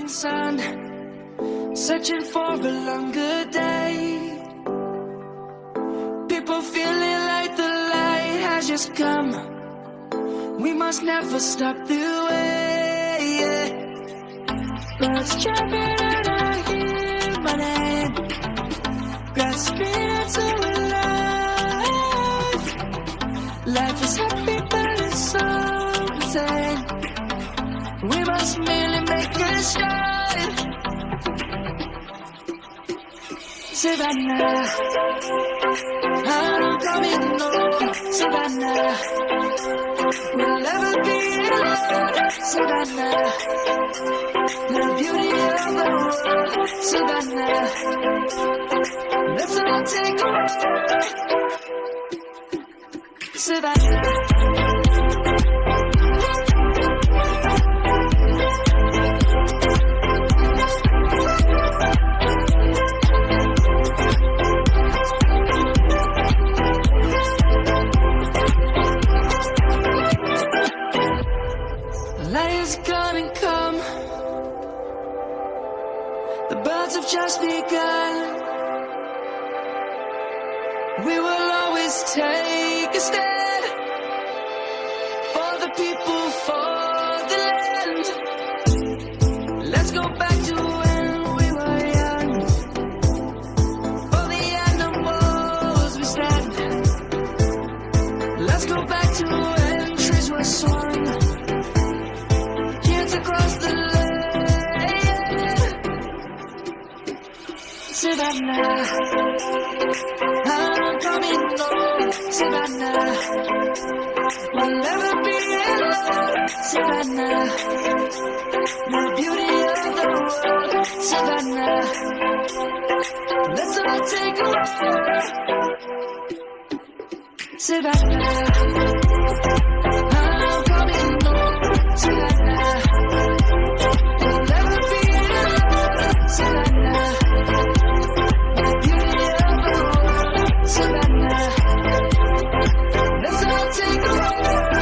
sun, searching for a longer day. People feeling like the light has just come. We must never stop the way. Birds jumping and I hear my name, grasping into life. Life is happy but it's so insane. We must merely make a start. Savannah, I'm coming home. Savannah, we'll never be alone. Savannah, the beauty of the world. Savannah, let's all take a walk. Savannah. Light is gonna come. The birds have just begun. We will always take a stand for the people, for the land. Let's go back to when we were young. For the animals we stand. Let's go back to when trees were swung across the land. Savannah, I'm coming home. Savannah, we'll never be alone. Savannah, the beauty of the world. Savannah, let's all take a walk. Savannah, I'm coming home. Savannah, we'll never be alone. Savannah, the beauty of the world. Savannah, let's all take a walk.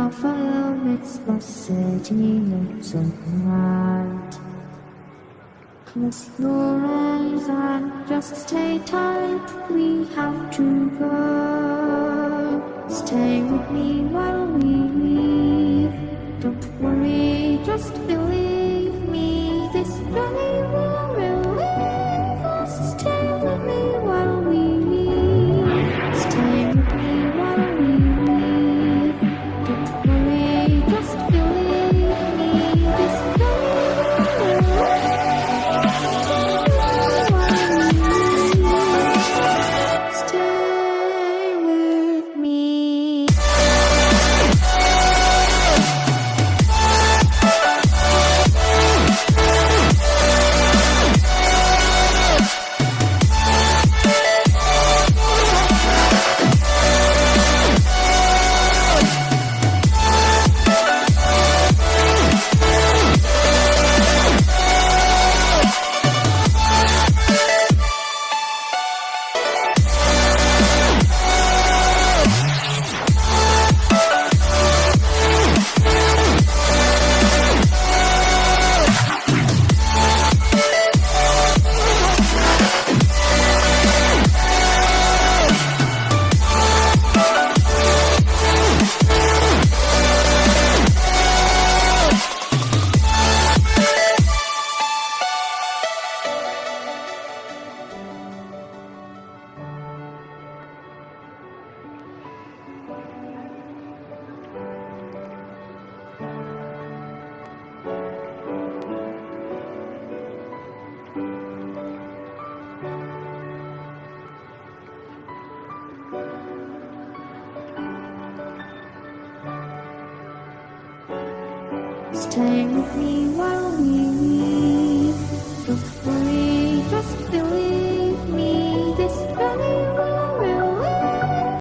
Raphael makes the city look so bright. Close your eyes and just stay tight. We have to go. Stay with me while we leave. Don't worry, just believe me. This journey will relieve us. Stay with me while we leave. Stay with me while we leave. Don't worry, just believe me. This journey will relieve us. Stay with me. Stay with me while